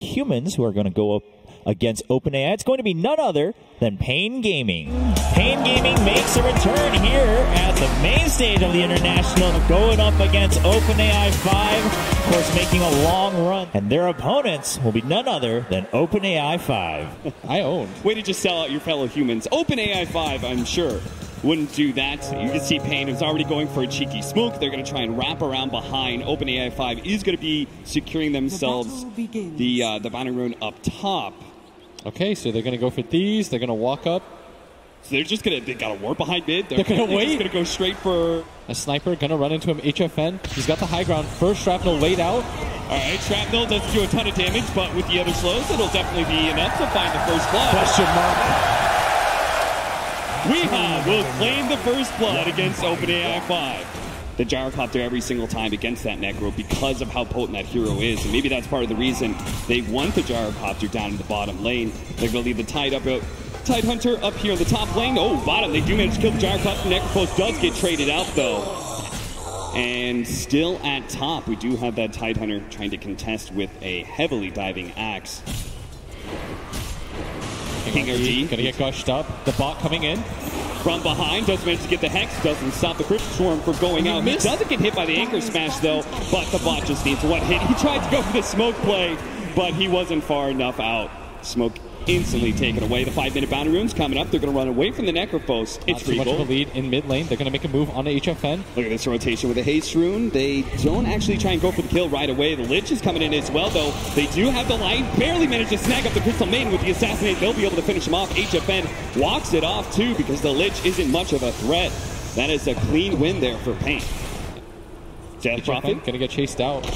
humans who are going to go up against OpenAI. It's going to be none other than Pain Gaming. Pain Gaming makes a return here at the main stage of the International, going up against OpenAI 5, of course making a long run. And their opponents will be none other than OpenAI 5. I own. Way to just sell out your fellow humans. OpenAI 5, I'm sure, wouldn't do that. You can see Pain is already going for a cheeky smoke. They're going to try and wrap around behind. OpenAI 5 is going to be securing themselves the boundary rune up top. Okay, so they're going to go for these. They're going to walk up. So they're just going to, they got a ward behind mid. They're going to wait. They're going to go straight for... A sniper going to run into him. HFN. He's got the high ground. First shrapnel laid out. All right, shrapnel doesn't do a ton of damage, but with the other slows, it'll definitely be enough to find the first blood. Question mark. Weehaw will claim the first blood against OpenAI 5. The gyrocopter every single time against that Necro because of how potent that hero is. And maybe that's part of the reason they want the gyrocopter down in the bottom lane. They're going to leave the Tide Hunter up here in the top lane. Oh, bottom. They do manage to kill the gyrocopter. Necropose does get traded out, though. And still at top, we do have that Tide Hunter trying to contest with a heavily diving axe. King RD going to get gushed up. The bot coming in. From behind, does manage to get the Hex, doesn't stop the Crypt Swarm from going out. He doesn't get hit by the Anchor Smash, though, but the bot just needs one hit. He tried to go for the smoke play, but he wasn't far enough out. Smoke instantly taken away. The 5-minute boundary rune's coming up. They're going to run away from the Necrophos. It's too much of a lead in mid lane. They're going to make a move on the HFN. Look at this rotation with the Haste Rune. They don't actually try and go for the kill right away. The Lich is coming in as well, though. They do have the line. Barely managed to snag up the Crystal Maiden with the Assassinate. They'll be able to finish him off. HFN walks it off, too, because the Lich isn't much of a threat. That is a clean win there for Pain. Death Prophet going to get chased out.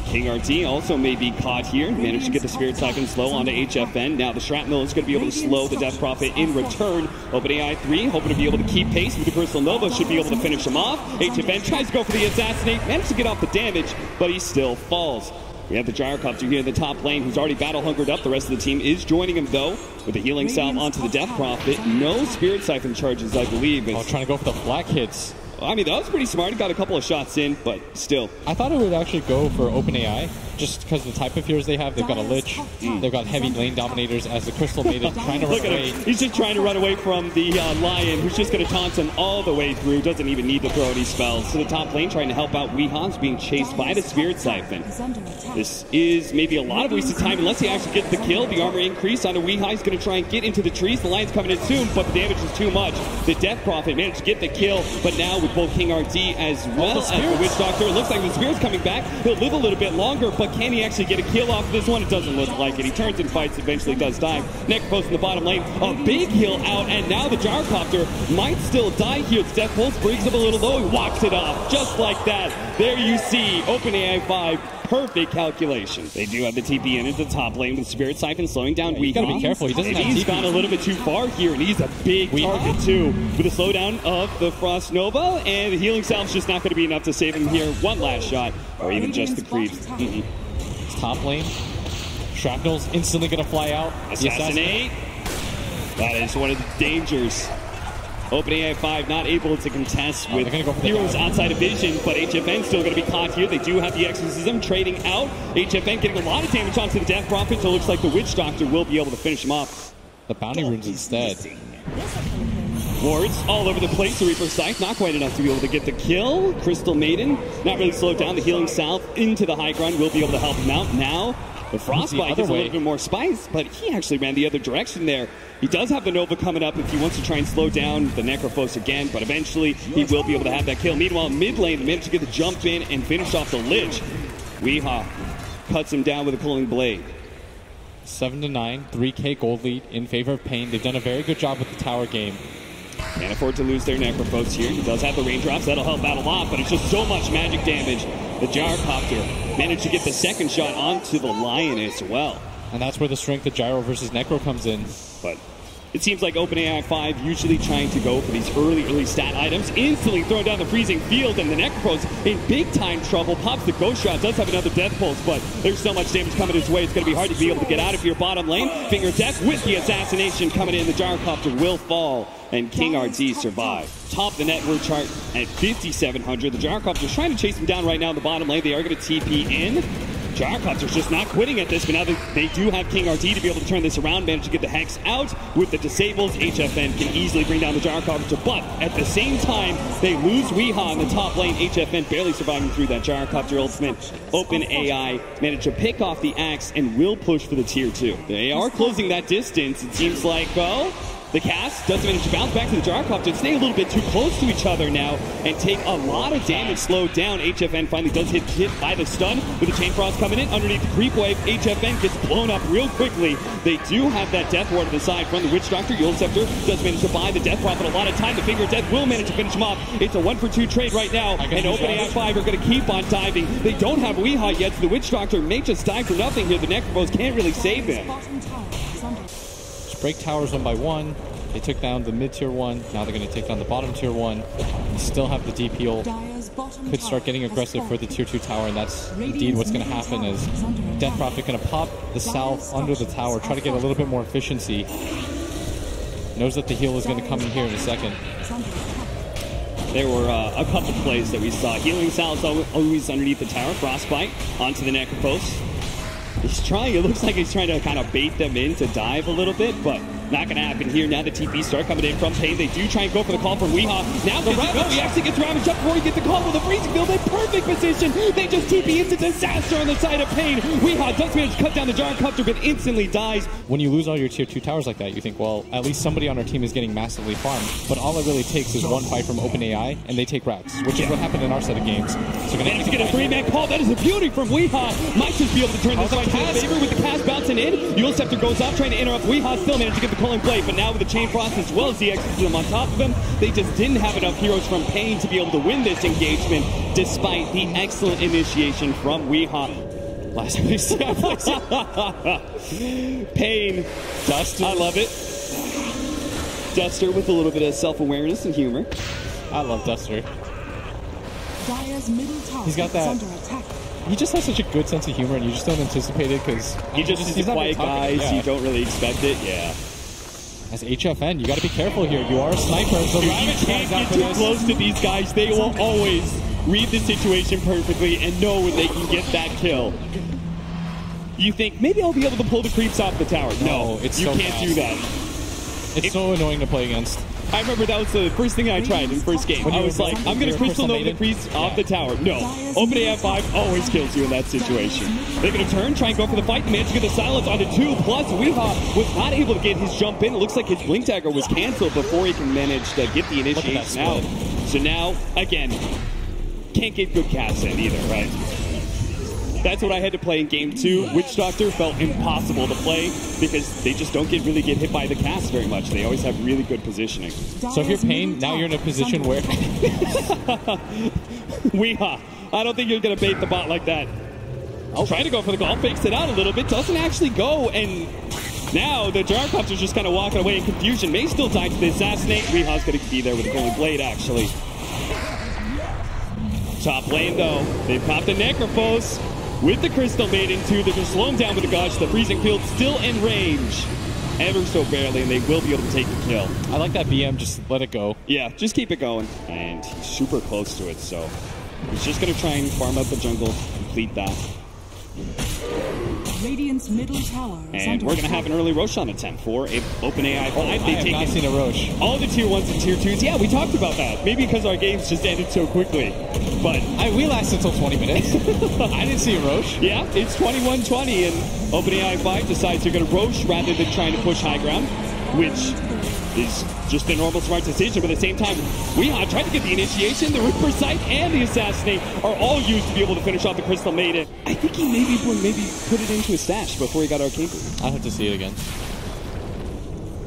King RT also may be caught here. Managed to get the Spirit Siphon slow onto HFN. Now the Shrapnel is going to be able to slow the Death Prophet in return. OpenAI 3 hoping to be able to keep pace with the Crystal Nova. Should be able to finish him off. HFN tries to go for the Assassinate. Managed to get off the damage, but he still falls. We have the Gyrocopter here in the top lane, who's already battle-hungered up. The rest of the team is joining him, though, with the healing salve onto the Death Prophet. No Spirit Siphon charges, I believe. Oh, trying to go for the flak hits. I mean, that was pretty smart. He got a couple of shots in, but still. I thought it would actually go for OpenAI, just because of the type of heroes they have. They've got a Lich. They've got heavy lane dominators as the Crystal Maiden trying to run away. He's just trying to run away from the Lion, who's just going to taunt him all the way through. Doesn't even need to throw any spells. So the top lane trying to help out Weeha's being chased by the Spirit Siphon. This is maybe a lot of wasted time unless he actually gets the kill. The armor increase on the Weeha. He's going to try and get into the trees. The Lion's coming in soon, but the damage is too much. The Death Prophet managed to get the kill, but now with both King RT as well as the Witch Doctor, it looks like the Spirit's coming back. He'll live a little bit longer, but can he actually get a kill off of this one? It doesn't look like it. He turns and fights, eventually does die. Necrophos in the bottom lane, a big heal out, and now the Gyrocopter might still die here. The Death Pulse brings him a little low, he walks it off, just like that. There you see OpenAI 5. Perfect calculation. They do have the TP in at the top lane with Spirit Siphon slowing down Weeha. He's got to be careful. He doesn't have He's TP. gone a little bit too far here, and he's a big target too. With a slowdown of the Frost Nova, and the healing salve's just not going to be enough to save him here. One last shot, or even just the creeps. It's top lane. Shrapnel's instantly going to fly out. Assassinate. That is one of the dangers. OpenAI 5 not able to contest with heroes outside of vision, but HFN still going to be caught here. They do have the Exorcism trading out. HFN getting a lot of damage onto the Death Prophet, so it looks like the Witch Doctor will be able to finish him off. The bounty runes instead. Wards all over the place. The Reaper Scythe not quite enough to be able to get the kill. Crystal Maiden not really slowed down. The healing salve into the high ground will be able to help him out. Now the Frostbite is a little bit more spice, but he actually ran the other direction there. He does have the Nova coming up if he wants to try and slow down the Necrophos again, but eventually he will be able to have that kill. Meanwhile, mid lane, they managed to get the jump in and finish off the Lich. Weeha cuts him down with a Pulling Blade. 7-9, 3K gold lead in favor of Pain. They've done a very good job with the tower game. Can't afford to lose their Necrophos here. He does have the raindrops. That'll help out a lot, but it's just so much magic damage. The Gyrocopter managed to get the second shot onto the Lion as well. And that's where the strength of Gyro versus Necro comes in. But it seems like OpenAI 5 usually trying to go for these early stat items. Instantly throwing down the freezing field, and the Necrophos in big time trouble. Pops the Ghost Shot, does have another Death Pulse, but there's so much damage coming his way. It's going to be hard to be able to get out of your bottom lane. Finger Death with the Assassination coming in. The Gyrocopter will fall, and King RT survive. Top the network chart at 5,700. The Gyrocopter is trying to chase him down right now in the bottom lane. They are going to TP in. Gyrocopter's just not quitting at this, but now they do have King RT to be able to turn this around, manage to get the Hex out. With the disables, HFN can easily bring down the Gyrocopter, but at the same time, they lose Weehaw in the top lane. HFN barely surviving through that Gyrocopter ultimate. OpenAI managed to pick off the Axe and will push for the tier 2. They are closing that distance. It seems like, well, the cast doesn't manage to bounce back to the Gyrocopter and stay a little bit too close to each other now and take a lot of damage slowed down. HFN finally does hit by the stun with the Chain Frost coming in underneath the creep wave. HFN gets blown up real quickly. They do have that Death Ward to the side from the Witch Doctor. Yulceptor does manage to buy the Death Prophet a lot of time. The Finger of Death will manage to finish him off. It's a 1-for-2 trade right now, and OpenAI 5 are going to keep on diving. They don't have Weehaw yet, so the Witch Doctor may just die for nothing here. The Necropose can't really save him. Just break towers one by one. They took down the mid-tier 1. Now they're going to take down the bottom tier 1. They still have the deep heal. Could start getting aggressive for the tier 2 tower, and that's indeed what's going to happen. Is Death Prophet going to pop the salve under the tower, try to get a little bit more efficiency. Knows that the heal is going to come in here in a second. There were a couple plays that we saw. Healing salves always underneath the tower. Frostbite onto the Necropose. He's trying, it looks like he's trying to kind of bait them in to dive a little bit, but not going to happen here. Now the TP start coming in from Pain. They do try and go for the call from Weehaw. Now the Ravage, he actually gets ravaged up before he gets the call with the freezing field in perfect position. They just TP into disaster on the side of Pain. Weehaw does manage to cut down the Gyrocopter, but instantly dies. When you lose all your tier 2 towers like that, you think, well, at least somebody on our team is getting massively farmed. But all it really takes is one fight from OpenAI, and they take Rax, which is what happened in our set of games. So managed to get a 3-man call. That is a beauty from Weehaw. Might just be able to turn this fight to his favor with the cast bouncing in. Yulceptor goes up trying to interrupt. Weehaw still managed to get the call in play, but now with the Chain Frost as well as the Exorcism on top of them, they just didn't have enough heroes from Pain to be able to win this engagement, despite the excellent initiation from Weehaw. Last place. Pain. Duster. I love it. Duster with a little bit of self-awareness and humor. I love Duster. He's got that. He just has such a good sense of humor, and you just don't anticipate it because he's a quiet guy, yeah. So you don't really expect it. Yeah. As HFN, you got to be careful here. You are a sniper. So you can't get too close to these guys. They will always read the situation perfectly and know when they can get that kill. You think, maybe I'll be able to pull the creeps off the tower. No, it's you so can't fast. do that. It's so annoying to play against. I remember that was the first thing I tried in first game. I was like, I'm going to Crystal Nova the creeps off the tower. No. OpenAI 5 always kills you in that situation. They're going to turn, try and go for the fight, and manage to get the silence onto 2. Plus, Weehaw was not able to get his jump in. It looks like his Blink Dagger was canceled before he can manage to get the initiation out. So now, again, can't get good casts in either, right? That's what I had to play in game 2. Witch Doctor felt impossible to play because they just don't really get hit by the cast very much. They always have really good positioning. So if you're Pain, now you're in a position where... Weehaw, I don't think you're going to bait the bot like that. I'll try to go for the call, fakes it out a little bit, doesn't actually go, and now the Gyrocopter's just kind of walking away in confusion. May still die to the assassinate. Weehaw's going to be there with a golden blade, actually. Top lane, though. They've popped the Necropose with the Crystal Maiden, too. They're going to slow him down with the Gush. The Freezing Field still in range. Ever so barely, and they will be able to take the kill. I like that BM, just let it go. Yeah, just keep it going. And he's super close to it, so he's just going to try and farm out the jungle, complete that. Radiant's middle tower and we're going to have an early Roshan attempt for OpenAI 5. I have not seen a Rosh. All the tier 1s and tier 2s. Yeah, we talked about that. Maybe because our games just ended so quickly. But we lasted until 20 minutes. I didn't see a Rosh. Yeah, it's 21-20, and OpenAI 5 decides they're going to Rosh rather than trying to push high ground, which is just a normal smart decision. But at the same time, Weehaw tried to get the initiation. The Reaper Sight and the Assassinate are all used to be able to finish off the Crystal Maiden. I think he maybe put it into a stash before he got Arcane Boot. I'll have to see it again.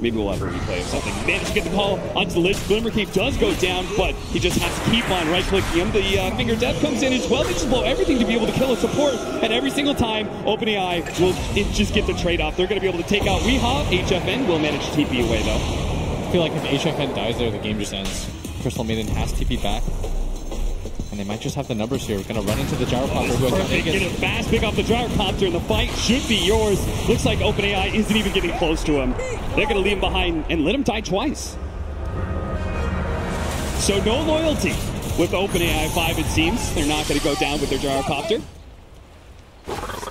Maybe we'll have a replay of something. Managed to get the call onto the list. Glimmer Cape does go down, but he just has to keep on right-clicking him. The Finger Death comes in as well. They just blow everything to be able to kill a support, and every single time, OpenAI will just get the trade-off. They're going to be able to take out Weehaw. HFN will manage to TP away, though. I feel like if HFN dies there, the game just ends. Crystal Maiden has TP back. And they might just have the numbers here. We're going to run into the Gyrocopter. Get a fast pick off the Gyrocopter, and the fight should be yours. Looks like OpenAI isn't even getting close to him. They're going to leave him behind and let him die twice. So no loyalty with OpenAI 5, it seems. They're not going to go down with their Gyrocopter.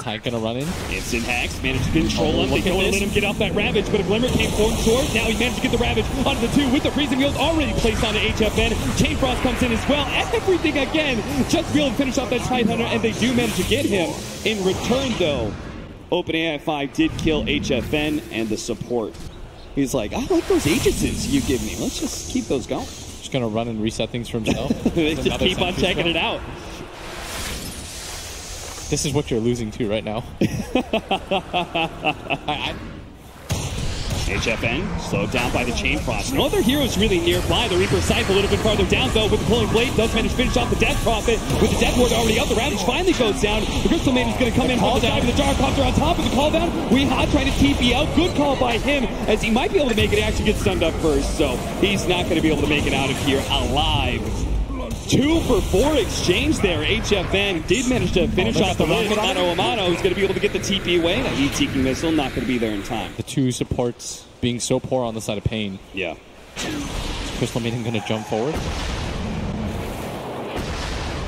Tank gonna run in. Instant hacks, managed to control him. They don't want to let him get off that Ravage, but a Glimmer came forward short. Now he managed to get the Ravage onto the 2 with the freezing field already placed onto HFN. Chain Frost comes in as well. Everything again, just to be able to finish off that Tidehunter, and they do manage to get him. In return, though, OpenAI 5 did kill HFN and the support. He's like, I like those Aegises you give me. Let's just keep those going. Just gonna run and reset things for himself. They just keep on checking it out. This is what you're losing to right now. HFN slowed down by the Chain Frost. No other heroes really nearby. The Reaper Scythe a little bit farther down, though, with the Pulling Blade. Does manage to finish off the Death Prophet with the Death Ward already up. The Ravage finally goes down. The Crystal Maiden is going to come in from the side with the Gyrocopter on top of the call down. Weeha trying to TP out. Good call by him, as he might be able to make it. He actually gets stunned up first, so he's not going to be able to make it out of here alive. 2 for 4 exchange there. HFN did manage to finish off the run. Amano is going to be able to get the TP away. That heat-seeking missile not going to be there in time. The 2 supports being so poor on the side of Pain. Yeah. Crystal Maiden going to jump forward.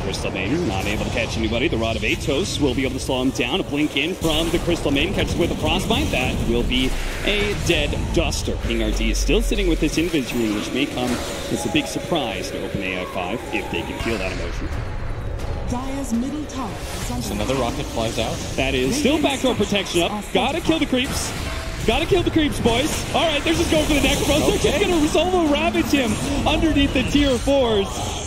Crystal Maiden not able to catch anybody. The Rod of Atos will be able to slow him down. A blink in from the Crystal Maiden, catches with a Frostbite. That will be a dead Duster. King RD is still sitting with this Invis Rune, which may come as a big surprise to OpenAI 5 if they can feel that emotion. Dire's middle tower is under So another rocket flies out. That is still backdoor protection up. Gotta kill the creeps. Gotta kill the creeps, boys. All right, they're just going for the Necrophos. They're just gonna solo ravage him underneath the tier 4s.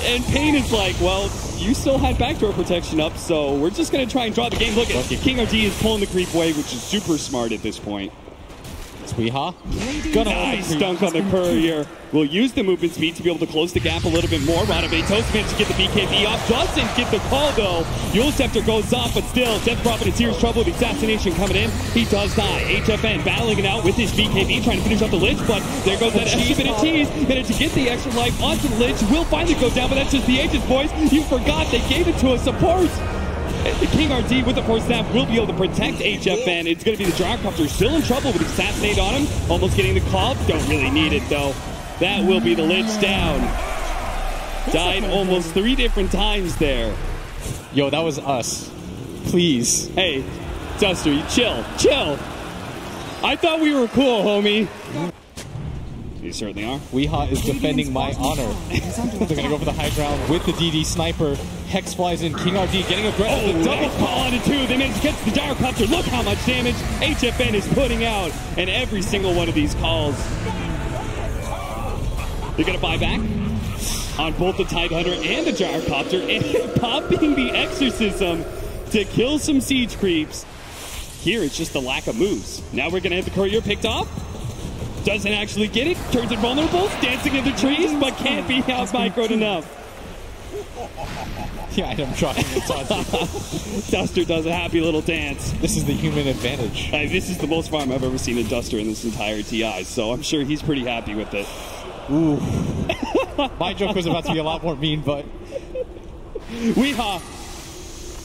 And Pain is like, well, you still had backdoor protection up, so we're just going to try and draw the game. Look at King RD is pulling the creep away, which is super smart at this point. It's Weeha. Nice dunk on the courier. Will use the movement speed to be able to close the gap a little bit more. Rod of Atos managed to get the BKB off. Doesn't get the call, though. Yule Scepter goes off, but still, Death Prophet in serious trouble with assassination coming in. He does die. HFN battling it out with his BKB, trying to finish off the Lich, but there goes that extra bit of cheese. Managed to get the extra life onto the Lich. Will finally go down, but that's just the Aegis, boys. You forgot they gave it to a support. The King RD with the Force Staff will be able to protect HFN. It's going to be the Gyrocopter still in trouble with Assassinate on him. Almost getting the call. Don't really need it, though. That will be the Lich down. Died almost 3 different times there. Yo, that was us. Please. Hey, Duster, you chill. Chill. I thought we were cool, homie. You certainly are. Weeha is defending my honor. They're going to go for the high ground with the DD Sniper. Hex flies in. King RD getting aggressive. Oh, double call on it, too. They managed to catch the Gyrocopter. Look how much damage HFN is putting out in every single one of these calls. They're going to buy back on both the Tidehunter and the Gyrocopter, and popping the Exorcism to kill some siege creeps. Here, it's just the lack of moves. Now we're going to have the courier picked off. Doesn't actually get it. Turns it vulnerable. Dancing in the trees, but can't be out microed enough. Yeah, I'm trying. Duster does a happy little dance. This is the human advantage. This is the most farm I've ever seen a Duster in this entire TI, so I'm sure he's pretty happy with it. Ooh. My joke was about to be a lot more mean, but... Weeha!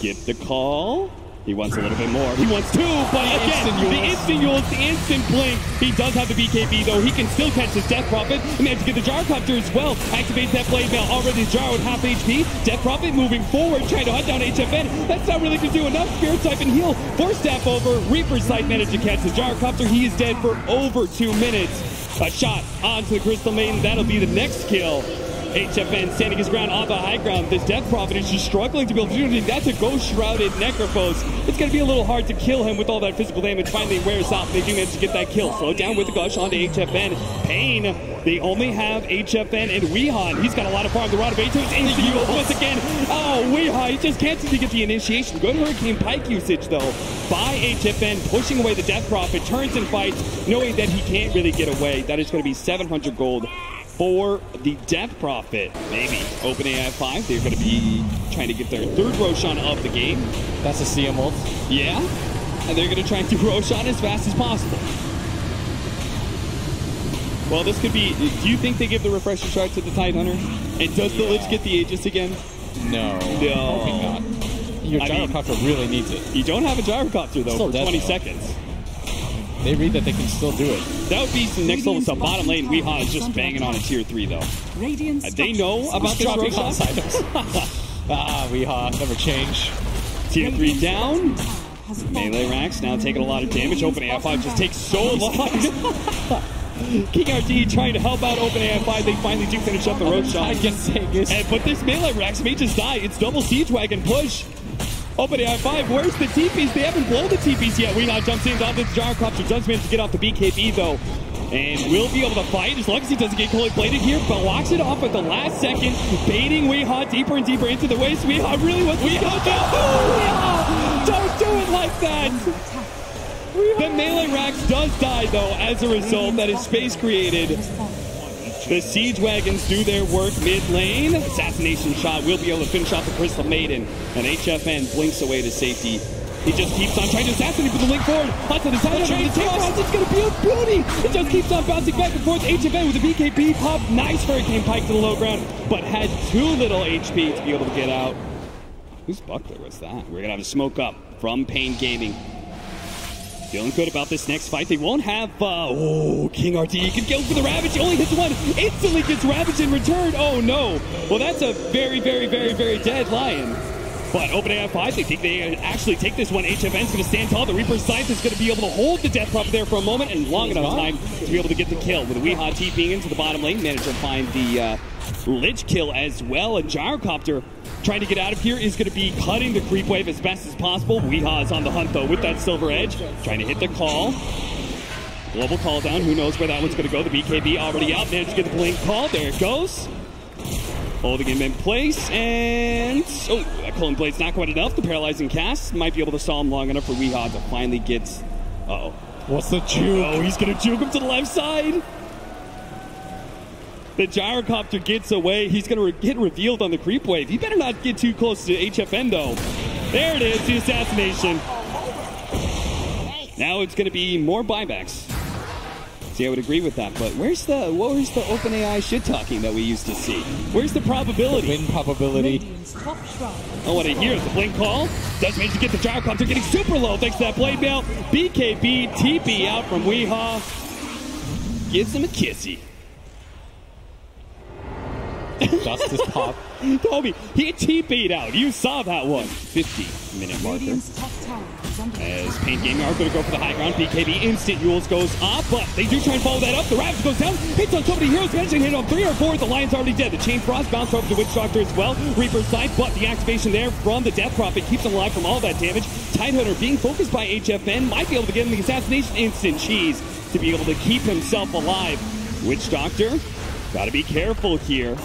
Get the call. He wants a little bit more. He wants 2, but again, the instant Yules, the instant blink. He does have the BKB, though. He can still catch his Death Prophet. He managed to get the Gyrocopter as well. Activates that blade mail. Already the Gyro with half HP. Death Prophet moving forward, trying to hunt down HFN. That's not really going to do enough. Spirit Siphon heal. Force Staff over. Reaper Sight managed to catch the Gyrocopter. He is dead for over 2 minutes. A shot onto the Crystal Maiden. That'll be the next kill. HFN standing his ground on the high ground. This Death Prophet is just struggling to be able to do anything. That's a Ghost Shrouded Necrophos. It's going to be a little hard to kill him with all that physical damage. Finally wears off. They do manage to get that kill. Slow down with the Gush onto HFN. Pain. They only have HFN and Weeha. He's got a lot of farm. The Rod of Atos into you once again. Oh, Weeha. He just can't seem to get the initiation. Good Hurricane Pike usage, though, by HFN, pushing away the Death Prophet. Turns and fights, knowing that he can't really get away. That is going to be 700 gold. For the Death Prophet, maybe OpenAI 5, they're going to be trying to get their 3rd Roshan of the game. That's a CM ult. Yeah, and they're going to try and do Roshan as fast as possible. Well, this could be... Do you think they give the refresher shard to the Tidehunter? And does the Lich get the Aegis again? No. Hoping not. Your Gyrocopter really needs it. You don't have a Gyrocopter, though, for 20 seconds. They read that they can still do it. That would be some next level stuff. Bottom lane, Weeha is just banging on a tier 3, though. They know about this Roshan? Weeha, never change. Tier 3 down. Melee Rax now taking a lot of damage. OpenAI 5 just takes so long. King RT trying to help out OpenAI 5. They finally do finish up the road shot. But this Melee Rax may just die. It's double Siege Wagon push. OpenAI 5, where's the TPs? They haven't blown the TPs yet. Weehawk jumps in off the Gyrocopter. Does manage to get off the BKB though. And will be able to fight as long as he doesn't get cold plated here, but walks it off at the last second, baiting Weehawk deeper and deeper into the waist. Weehawk really wants to go down. Don't do it like that. The Melee Rax does die though as a result. That is space created. The Siege Wagons do their work mid lane. Assassination shot will be able to finish off the Crystal Maiden. And HFN blinks away to safety. He just keeps on trying to assassinate with the link forward. Onto the side of the takeoff. It's going to be a beauty. It just keeps on bouncing back and forth. HFN with the BKB pop. Nice Hurricane Pike to the low ground, but had too little HP to be able to get out. Whose buckler was that? We're going to have a smoke up from Pain Gaming. Feeling good about this next fight. They won't have, King RT. He can go for the Ravage. He only hits one. Instantly gets Ravage in return. Oh, no. Well, that's a very, very, very, very dead Lion. But OpenAI 5, they think they actually take this one. HFN's going to stand tall. The Reaper's Scythe is going to be able to hold the Death Prop there for a moment and long enough time to be able to get the kill. With Weehawk TPing into the bottom lane, managed to find the Lich kill as well. And Gyrocopter trying to get out of here is going to be cutting the creep wave as best as possible. Weehawk is on the hunt, though, with that Silver Edge. Trying to hit the call. Global call down. Who knows where that one's going to go. The BKB already out. Managed to get the blink call. There it goes. Holding him in place, and that Cullen Blade's not quite enough. The paralyzing cast might be able to stall him long enough for Weehawk to finally get. What's the juke? Oh, he's gonna juke him to the left side. The Gyrocopter gets away. He's gonna get revealed on the creep wave. He better not get too close to HFN though. There it is, the assassination. Now it's gonna be more buybacks. See, I would agree with that, but where's the OpenAI shit talking that we used to see? Where's the probability? Win probability. Oh, what I hear is the blink call. Does manage to get the Gyrocopter getting super low thanks to that blade mail. BKB TP out from Weehawk. Gives him a kissy. Justice pop. Toby, he TP'd out. You saw that one. 50-minute marker. As Pain Gaming are going to go for the high ground. BKB instant Yules goes up, but they do try and follow that up. The Ravage goes down. Hits on so many heroes. Managing to hit on 3 or 4. The Lion's already dead. The Chain Frost bounced over the Witch Doctor as well. Reaper's Scythe, but the activation there from the Death Prophet keeps him alive from all that damage. Tidehunter being focused by HFN might be able to get him the assassination instant cheese to be able to keep himself alive. Witch Doctor, gotta be careful here.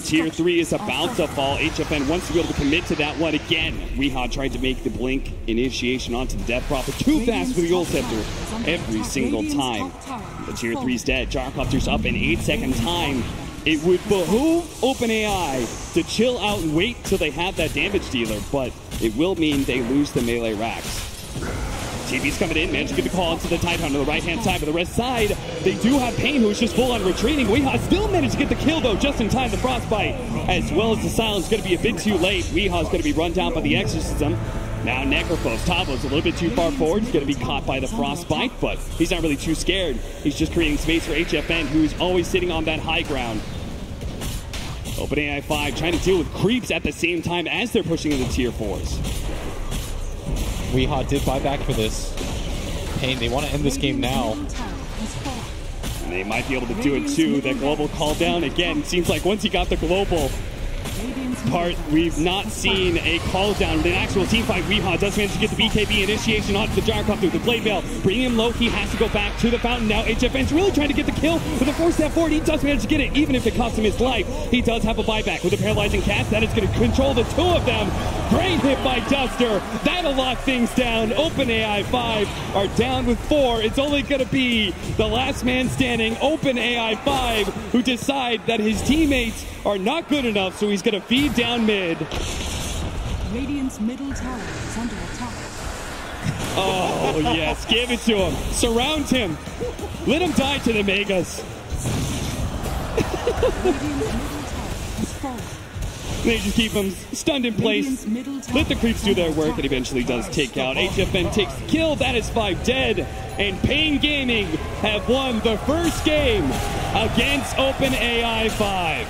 Tier 3 is about to fall. HFN wants to be able to commit to that one again. Weehawk tried to make the blink initiation onto the Death Prophet. Too fast for the Yule Scepter every single time. The Tier 3's dead. Gyrocopter's up in 8-second time. It would behoove OpenAI to chill out and wait till they have that damage dealer, but it will mean they lose the Melee Rax. TP's coming in, managed to get the call into the Tidehunter on the right-hand side. But the rest side, they do have Pain, who's just full-on retreating. Weehawk still managed to get the kill, though, just in time. The Frostbite, as well as the Silence, going to be a bit too late. Weehawk's going to be run down by the Exorcism. Now Necrophos. Tavo's a little bit too far forward. He's going to be caught by the Frostbite, but he's not really too scared. He's just creating space for HFN, who's always sitting on that high ground. OpenAI 5 trying to deal with creeps at the same time as they're pushing into Tier 4s. Weehawk did buy back for this. Pain, they want to end this game now. And they might be able to do it too. That global call down again. Seems like once he got the global part, we've not seen a call down. The actual team fight, Weehawk does manage to get the BKB initiation onto the Gyrocopter through the Blade Mail. Bringing him low, he has to go back to the fountain now. HFN's really trying to get the kill with a 4-step forward. He does manage to get it, even if it costs him his life. He does have a buyback with a paralyzing cast. That is going to control the two of them. Great hit by Duster. That'll lock things down. OpenAI 5 are down with 4. It's only going to be the last man standing, OpenAI 5, who decide that his teammates are not good enough, so he's going to feed down mid. Radiant's middle tower is under attack. Oh, yes. Give it to him. Surround him. Let him die to the Megas. Radiant's middle tower has fallen. They just keep him stunned in place. Let the creeps do their work, and eventually does take out. HFN takes the kill. That is 5 dead. And Pain Gaming have won the first game against OpenAI 5.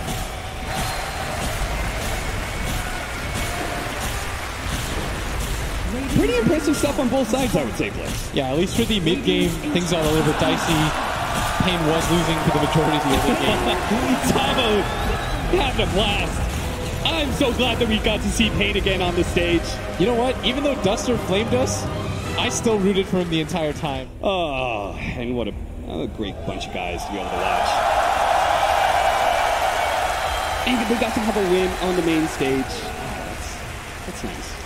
pretty impressive stuff on both sides, I would say, Blitz. Yeah, at least for the mid-game, things are a little bit dicey. Pain was losing for the majority of the other game. Tavo having a blast. I'm so glad that we got to see Pain again on the stage. You know what? Even though Duster flamed us, I still rooted for him the entire time. Oh, and what a great bunch of guys to be able to watch. And we got to have a win on the main stage. Oh, that's nice.